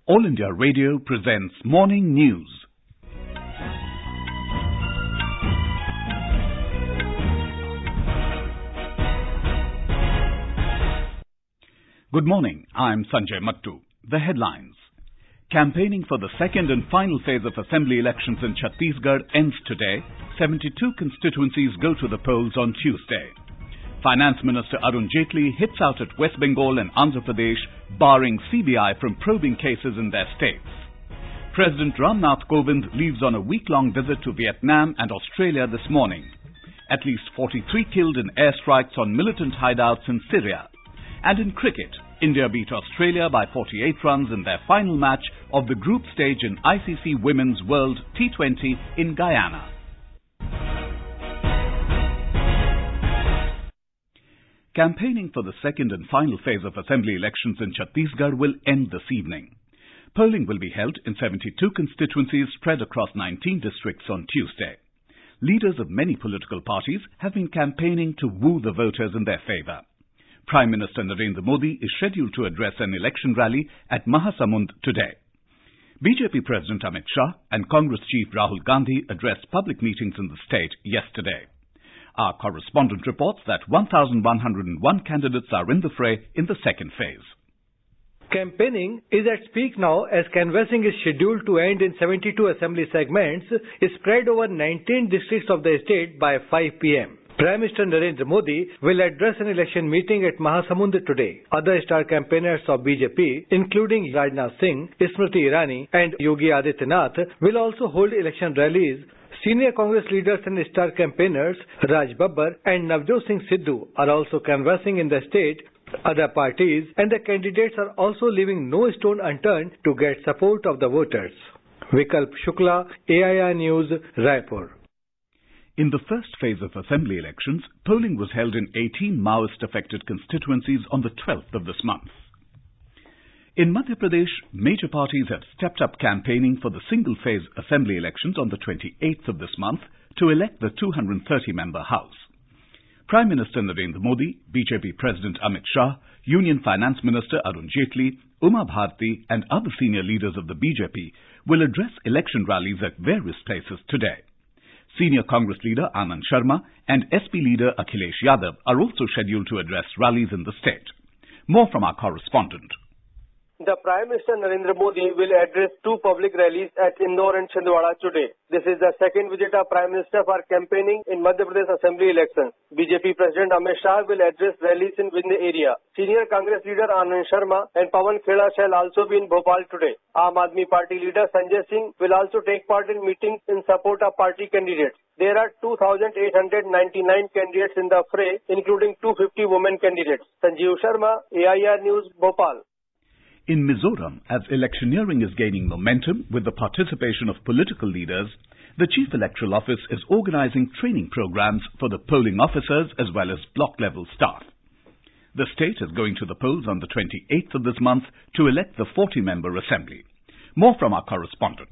All India Radio presents Morning News. Good morning, I'm Sanjay Mattu. The headlines. Campaigning for the second and final phase of assembly elections in Chhattisgarh ends today. 72 constituencies go to the polls on Tuesday. Finance Minister Arun Jaitley hits out at West Bengal and Andhra Pradesh, barring CBI from probing cases in their states. President Ramnath Kovind leaves on a week-long visit to Vietnam and Australia this morning. At least 43 killed in airstrikes on militant hideouts in Syria. And in cricket, India beat Australia by 48 runs in their final match of the group stage in ICC Women's World T20 in Guyana. Campaigning for the second and final phase of assembly elections in Chhattisgarh will end this evening. Polling will be held in 72 constituencies spread across 19 districts on Tuesday. Leaders of many political parties have been campaigning to woo the voters in their favour. Prime Minister Narendra Modi is scheduled to address an election rally at Mahasamund today. BJP President Amit Shah and Congress Chief Rahul Gandhi addressed public meetings in the state yesterday. Our correspondent reports that 1,101 candidates are in the fray in the second phase. Campaigning is at peak now as canvassing is scheduled to end in 72 assembly segments spread over 19 districts of the state by 5 p.m. Prime Minister Narendra Modi will address an election meeting at Mahasamund today. Other star campaigners of BJP, including Rajnath Singh, Smriti Irani and Yogi Adityanath, will also hold election rallies. Senior Congress leaders and star campaigners Raj Babbar and Navjot Singh Sidhu are also canvassing in the state. Other parties and the candidates are also leaving no stone unturned to get support of the voters. Vikalp Shukla, AIR News, Raipur. In the first phase of assembly elections, polling was held in 18 Maoist-affected constituencies on the 12th of this month. In Madhya Pradesh, major parties have stepped up campaigning for the single-phase assembly elections on the 28th of this month to elect the 230-member House. Prime Minister Narendra Modi, BJP President Amit Shah, Union Finance Minister Arun Jaitley, Uma Bharti and other senior leaders of the BJP will address election rallies at various places today. Senior Congress leader Anand Sharma and SP leader Akhilesh Yadav are also scheduled to address rallies in the state. More from our correspondent. The Prime Minister Narendra Modi will address two public rallies at Indore and Chhindwara today. This is the second visit of Prime Minister for campaigning in Madhya Pradesh Assembly elections. BJP President Amit Shah will address rallies within the area. Senior Congress leader Anand Sharma and Pawan Kheda shall also be in Bhopal today. Aam Aadmi Party leader Sanjay Singh will also take part in meetings in support of party candidates. There are 2,899 candidates in the fray, including 250 women candidates. Sanjeev Sharma, AIR News, Bhopal. In Mizoram, as electioneering is gaining momentum with the participation of political leaders, the Chief Electoral Office is organizing training programs for the polling officers as well as block-level staff. The state is going to the polls on the 28th of this month to elect the 40-member assembly. More from our correspondent.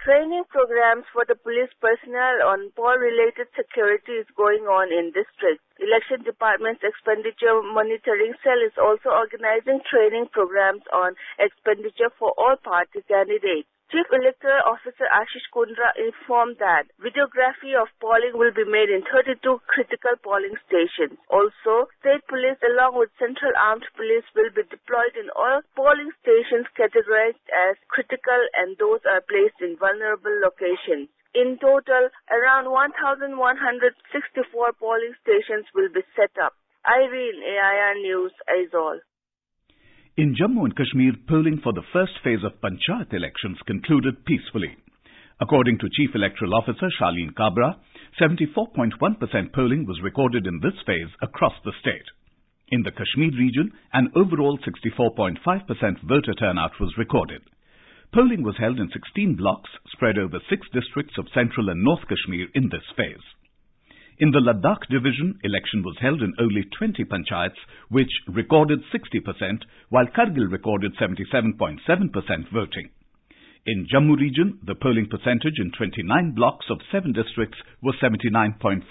Training programs for the police personnel on poll-related security is going on in districts. Election Department's Expenditure Monitoring Cell is also organizing training programs on expenditure for all party candidates. Chief Electoral Officer Ashish Kundra informed that videography of polling will be made in 32 critical polling stations. Also, state police along with Central Armed Police will be deployed in all polling stations categorized as critical and those are placed in vulnerable locations. In total, around 1,164 polling stations will be set up. Irene, AIR News, Aizawl. In Jammu and Kashmir, polling for the first phase of Panchayat elections concluded peacefully. According to Chief Electoral Officer Shaleen Kabra, 74.1% polling was recorded in this phase across the state. In the Kashmir region, an overall 64.5% voter turnout was recorded. Polling was held in 16 blocks spread over 6 districts of Central and North Kashmir in this phase. In the Ladakh division, election was held in only 20 panchayats, which recorded 60%, while Kargil recorded 77.7% voting. In Jammu region, the polling percentage in 29 blocks of 7 districts was 79.5%.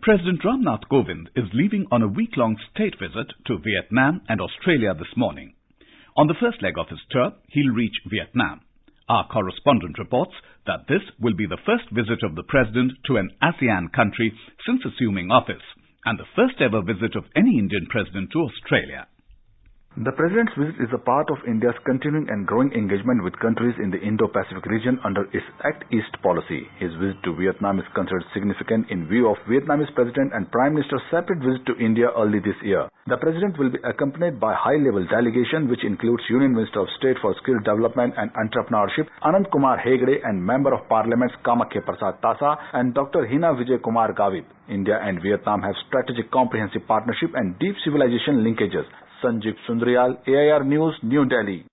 President Ramnath Kovind is leaving on a week-long state visit to Vietnam and Australia this morning. On the first leg of his tour, he'll reach Vietnam. Our correspondent reports that this will be the first visit of the President to an ASEAN country since assuming office, and the first ever visit of any Indian President to Australia. The President's visit is a part of India's continuing and growing engagement with countries in the Indo-Pacific region under its Act East policy. His visit to Vietnam is considered significant in view of Vietnamese President and Prime Minister's separate visit to India early this year. The President will be accompanied by a high-level delegation which includes Union Minister of State for Skill Development and Entrepreneurship Anand Kumar Hegde and Member of Parliament's Kamakhya Prasad Tasa and Dr. Hina Vijay Kumar Gavit. India and Vietnam have strategic comprehensive partnership and deep civilization linkages. Sanjeev Sundaryal, AIR News, New Delhi.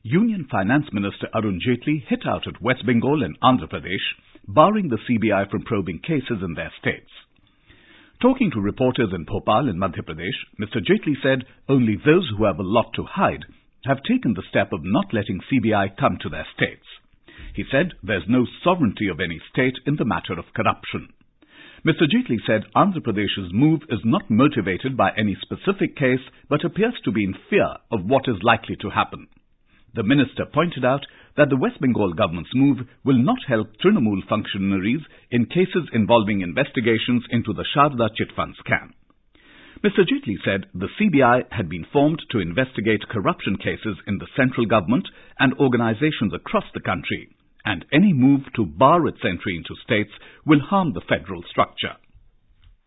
Union Finance Minister Arun Jaitley hit out at West Bengal and Andhra Pradesh, barring the CBI from probing cases in their states. Talking to reporters in Bhopal in Madhya Pradesh, Mr. Jaitley said only those who have a lot to hide have taken the step of not letting CBI come to their states. He said there's no sovereignty of any state in the matter of corruption. Mr. Jaitley said Andhra Pradesh's move is not motivated by any specific case but appears to be in fear of what is likely to happen. The minister pointed out that the West Bengal government's move will not help Trinamool functionaries in cases involving investigations into the Sharda Chit Fund scam. Mr. Jaitley said the CBI had been formed to investigate corruption cases in the central government and organizations across the country, and any move to bar its entry into states will harm the federal structure.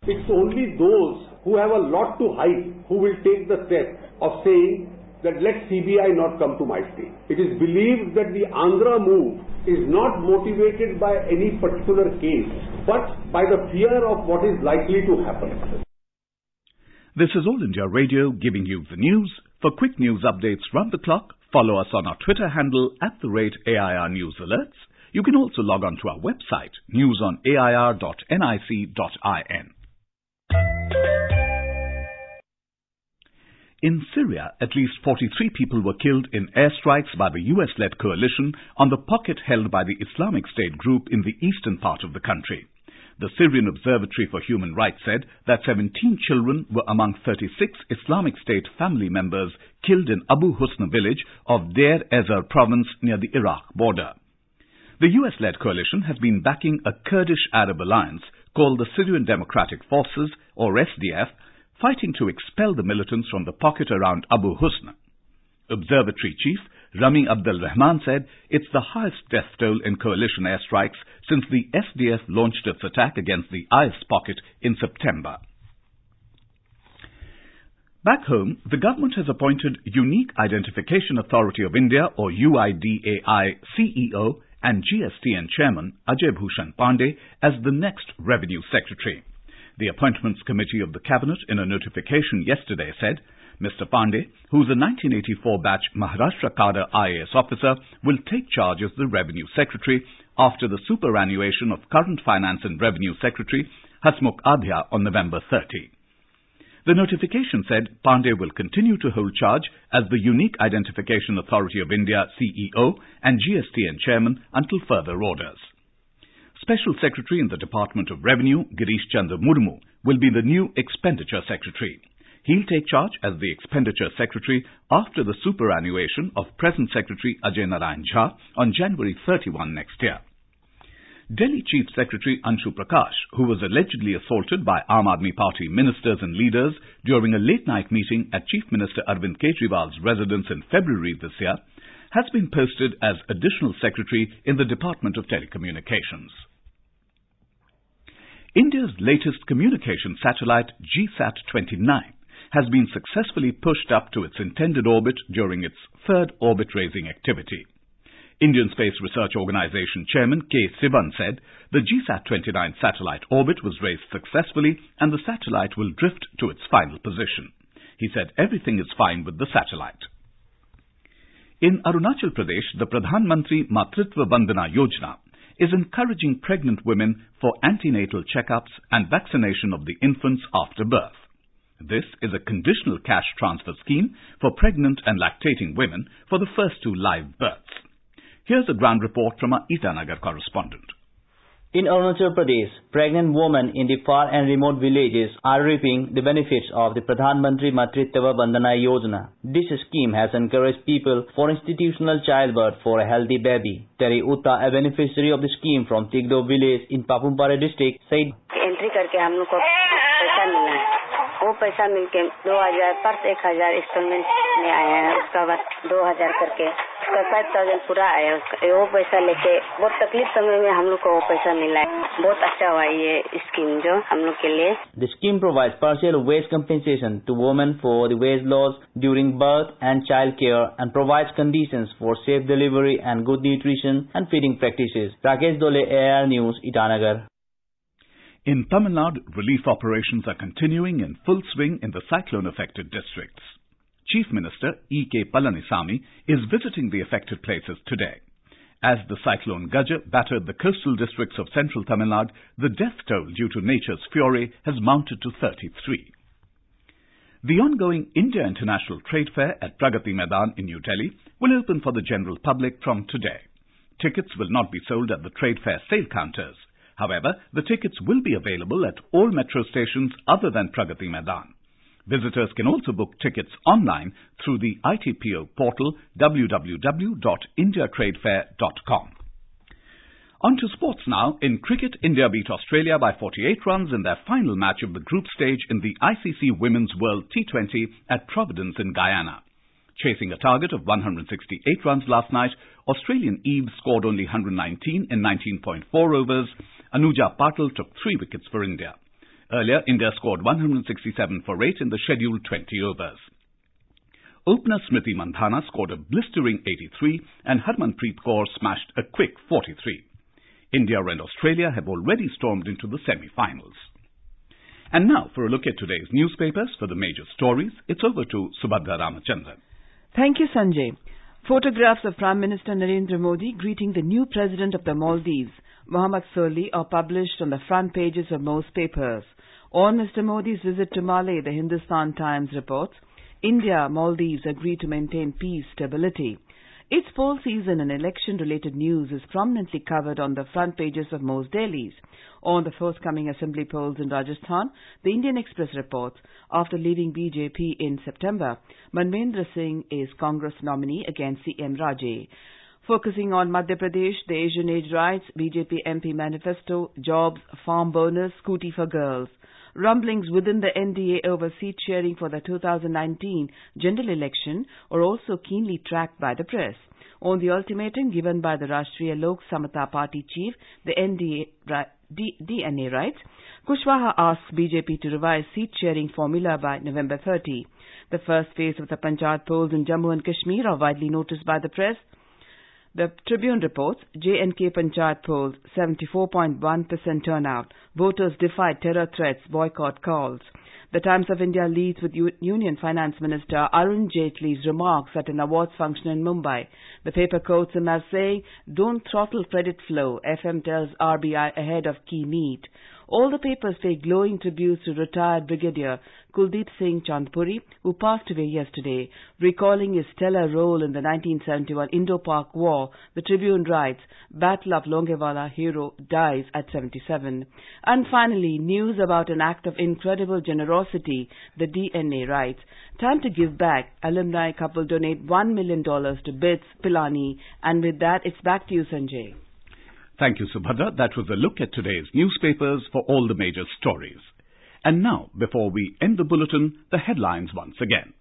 It's only those who have a lot to hide who will take the step of saying that let CBI not come to my state. It is believed that the Andhra move is not motivated by any particular case, but by the fear of what is likely to happen. This is All India Radio giving you the news. For quick news updates round the clock, follow us on our Twitter handle @AIR News Alerts. You can also log on to our website, newsonair.nic.in. In Syria, at least 43 people were killed in airstrikes by the US-led coalition on the pocket held by the Islamic State group in the eastern part of the country. The Syrian Observatory for Human Rights said that 17 children were among 36 Islamic State family members killed in Abu Husna village of Deir Ezzar province near the Iraq border. The US-led coalition has been backing a Kurdish Arab alliance called the Syrian Democratic Forces, or SDF, fighting to expel the militants from the pocket around Abu Husna. Observatory chief Rami Abdel Rahman said it's the highest death toll in coalition airstrikes since the SDF launched its attack against the IS pocket in September. Back home, the government has appointed Unique Identification Authority of India, or UIDAI, CEO and GSTN Chairman Ajay Bhushan Pandey as the next Revenue Secretary. The Appointments Committee of the Cabinet, in a notification yesterday, said Mr. Pandey, who's a 1984 batch Maharashtra cadre IAS officer, will take charge as the Revenue Secretary after the superannuation of current Finance and Revenue Secretary Hasmukh Adhya on November 30. The notification said Pandey will continue to hold charge as the Unique Identification Authority of India CEO and GSTN Chairman until further orders. Special Secretary in the Department of Revenue, Girish Chandra Murmu, will be the new Expenditure Secretary. He'll take charge as the Expenditure Secretary after the superannuation of present Secretary Ajay Narayan Jha on January 31 next year. Delhi Chief Secretary Anshu Prakash, who was allegedly assaulted by Aam Aadmi Party ministers and leaders during a late-night meeting at Chief Minister Arvind Kejriwal's residence in February this year, has been posted as Additional Secretary in the Department of Telecommunications. India's latest communication satellite, GSAT-29, has been successfully pushed up to its intended orbit during its third orbit-raising activity. Indian Space Research Organisation Chairman K. Sivan said the GSAT-29 satellite orbit was raised successfully and the satellite will drift to its final position. He said everything is fine with the satellite. In Arunachal Pradesh, the Pradhan Mantri Matritva Vandana Yojana is encouraging pregnant women for antenatal checkups and vaccination of the infants after birth. This is a conditional cash transfer scheme for pregnant and lactating women for the first 2 live births. Here's a ground report from our Itanagar correspondent. In Arunachal Pradesh, pregnant women in the far and remote villages are reaping the benefits of the Pradhan Mantri Matritva Bandhana Yojana. This scheme has encouraged people for institutional childbirth for a healthy baby. Terry Utta, a beneficiary of the scheme from Tigdo village in Papumpare district, said, entry करके हम लोग को पैसा मिला है, वो पैसा मिलके 2000 पर 1000 इंस्टॉलमेंट में आया है, उसका बाद 2000 करके उसका 5000 पूरा आया, वो पैसा लेके बहुत तकलीफ समय में हम लोग को वो पैसा मिला है. बहुत अच्छा हुआ ये स्कीम जो हम लोग के लिए. The scheme provides partial wage compensation to women for the wage loss during birth and child care and provides conditions for safe delivery and good nutrition and feeding practices. Rakesh Dole, AR News, Itanagar. In Tamil Nadu, relief operations are continuing in full swing in the cyclone-affected districts. Chief Minister E.K. Palanisamy is visiting the affected places today. As the cyclone Gaja battered the coastal districts of central Tamil Nadu, the death toll due to nature's fury has mounted to 33. The ongoing India International Trade Fair at Pragati Maidan in New Delhi will open for the general public from today. Tickets will not be sold at the trade fair sale counters. However, the tickets will be available at all metro stations other than Pragati Maidan. Visitors can also book tickets online through the ITPO portal www.indiatradefair.com. On to sports now. In cricket, India beat Australia by 48 runs in their final match of the group stage in the ICC Women's World T20 at Providence in Guyana. Chasing a target of 168 runs last night, Australian Eve scored only 119 in 19.4 overs. Anuja Patil took 3 wickets for India. Earlier, India scored 167 for 8 in the scheduled 20 overs. Opener Smriti Mandhana scored a blistering 83 and Harmanpreet Kaur smashed a quick 43. India and Australia have already stormed into the semi-finals. And now for a look at today's newspapers for the major stories, it's over to Subhadra Ramachandran. Thank you, Sanjay. Photographs of Prime Minister Narendra Modi greeting the new President of the Maldives, Mohammad Solih, are published on the front pages of most papers. On Mr. Modi's visit to Malé, the Hindustan Times reports, India, Maldives agree to maintain peace, stability. Its poll season and election-related news is prominently covered on the front pages of most dailies. On the forthcoming assembly polls in Rajasthan, the Indian Express reports, after leaving BJP in September, Manvendra Singh is Congress nominee against C.M. Raje. Focusing on Madhya Pradesh, the Asian Age Rights, BJP MP manifesto, jobs, farm bonus, scooty for girls. Rumblings within the NDA over seat sharing for the 2019 general election are also keenly tracked by the press. On the ultimatum given by the Rashtriya Lok Samata Party chief, the DNA writes, Kushwaha asks BJP to revise seat sharing formula by November 30. The first phase of the Panchayat polls in Jammu and Kashmir are widely noticed by the press. The Tribune reports, J&K Panchayat polls, 74.1% turnout. Voters defied terror threats, boycott calls. The Times of India leads with Union Finance Minister Arun Jaitley's remarks at an awards function in Mumbai. The paper quotes him as saying, "Don't throttle credit flow," FM tells RBI ahead of key meet. All the papers pay glowing tributes to retired Brigadier Kuldeep Singh Chandpuri, who passed away yesterday. Recalling his stellar role in the 1971 Indo-Pak War, the Tribune writes, Battle of Longewala hero dies at 77. And finally, news about an act of incredible generosity, the DNA writes, time to give back. Alumni couple donate $1 million to BITS, Pilani. And with that, it's back to you, Sanjay. Thank you, Subhadra. That was a look at today's newspapers for all the major stories. And now, before we end the bulletin, the headlines once again.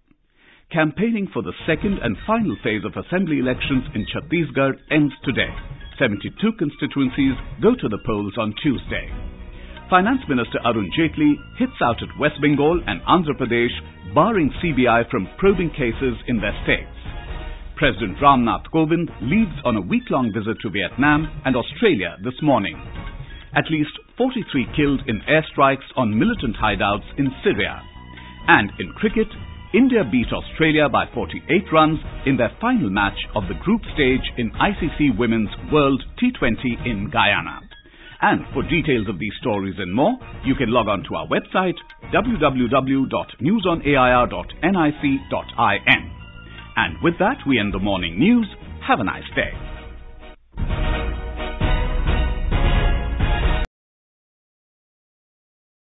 Campaigning for the second and final phase of assembly elections in Chhattisgarh ends today. 72 constituencies go to the polls on Tuesday. Finance Minister Arun Jaitley hits out at West Bengal and Andhra Pradesh, barring CBI from probing cases in their states. President Ramnath Kovind leaves on a week-long visit to Vietnam and Australia this morning. At least 43 killed in airstrikes on militant hideouts in Syria. And in cricket, India beat Australia by 48 runs in their final match of the group stage in ICC Women's World T20 in Guyana. And for details of these stories and more, you can log on to our website www.newsonair.nic.in. And with that, we end the morning news. Have a nice day.